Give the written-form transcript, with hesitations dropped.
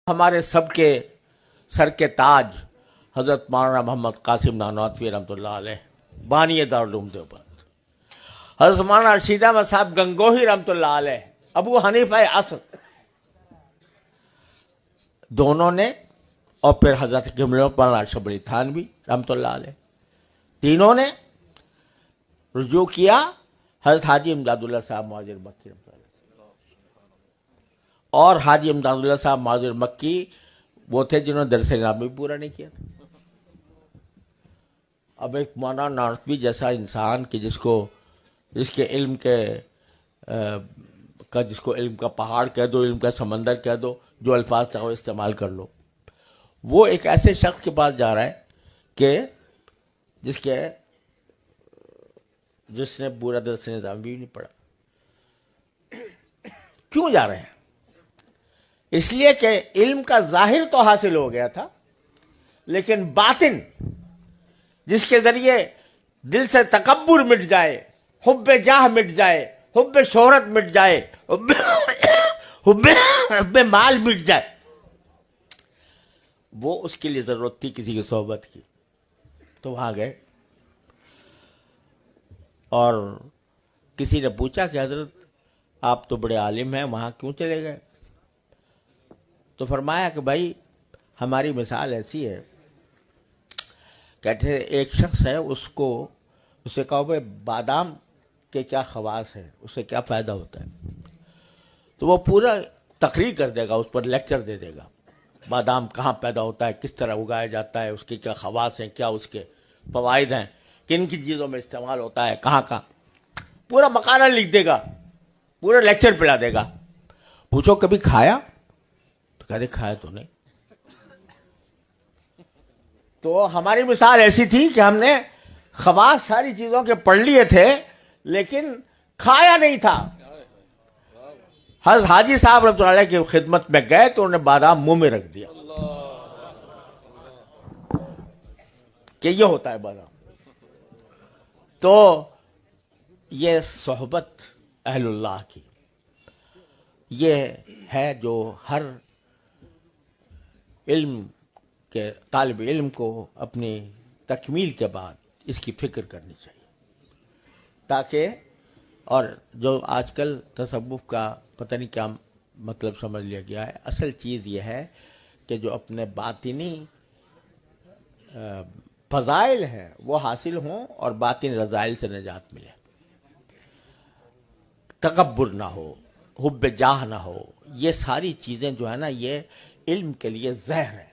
ہمارے سب کے سر کے تاج حضرت مولانا محمد قاسم نانواتوی رحمۃ اللہ علیہ بانی دارالعلوم دیوبند، حضرت مولانا رشید احمد صاحب گنگوہی رحمۃ اللہ علیہ، ابو حنیفہ عصر، دونوں نے، اور پھر حضرت مولانا اشرف علی تھانوی رحمۃ اللہ علیہ، تینوں نے رجوع کیا حضرت حاجی امداد اللہ صاحب معاذر مکی رحمۃ اللہ علیہ، اور حاجی امداد اللہ صاحب معاذر مکی وہ تھے جنہوں نے درس نظام بھی پورا نہیں کیا تھا۔ اب ایک مولانا نانواتوی جیسا انسان کہ جس کے علم جس کو علم کا پہاڑ کہہ دو، علم کا سمندر کہہ دو، جو الفاظ چاہو استعمال کر لو، وہ ایک ایسے شخص کے پاس جا رہا ہے کہ جس نے پورا درس نظام بھی نہیں پڑھا۔ کیوں جا رہے ہیں؟ اس لیے کہ علم کا ظاہر تو حاصل ہو گیا تھا، لیکن باطن جس کے ذریعے دل سے تکبر مٹ جائے، حب جاہ مٹ جائے، حب شہرت مٹ جائے، حب مال مٹ جائے، وہ اس کے لیے ضرورت تھی کسی کی صحبت کی، تو وہاں گئے۔ اور کسی نے پوچھا کہ حضرت آپ تو بڑے عالم ہیں، وہاں کیوں چلے گئے؟ تو فرمایا کہ بھائی ہماری مثال ایسی ہے، کہتے ہیں ایک شخص ہے، اسے کہو بھائی بادام کے کیا خواص ہے، اسے کیا فائدہ ہوتا ہے، تو وہ پورا تقریر کر دے گا، اس پر لیکچر دے دے گا، بادام کہاں پیدا ہوتا ہے، کس طرح اگایا جاتا ہے، اس کے کیا خواص ہیں، کیا اس کے فوائد ہیں، کن کی چیزوں میں استعمال ہوتا ہے، کہاں پورا مقالہ لکھ دے گا، پورا لیکچر پڑھا دے گا۔ پوچھو کبھی کھایا؟ تو کہتے کھایا تو نہیں۔ تو ہماری مثال ایسی تھی کہ ہم نے خواص ساری چیزوں کے پڑھ لیے تھے، لیکن کھایا نہیں تھا۔ حضرت حاجی صاحب رحمۃ اللہ علیہ کی خدمت میں گئے تو انہوں نے بادام منہ میں رکھ دیا کہ یہ ہوتا ہے بادام۔ تو یہ صحبت اہل اللہ کی، یہ ہے جو ہر علم کے طالب علم کو اپنی تکمیل کے بعد اس کی فکر کرنی چاہیے، تاکہ، اور جو آج کل تصوف کا پتہ نہیں کیا مطلب سمجھ لیا گیا ہے، اصل چیز یہ ہے کہ جو اپنے باطنی فضائل ہیں وہ حاصل ہوں اور باطن رذائل سے نجات ملے، تکبر نہ ہو، حب جاہ نہ ہو، یہ ساری چیزیں جو ہے نا، یہ علم کے لیے زہر ہے۔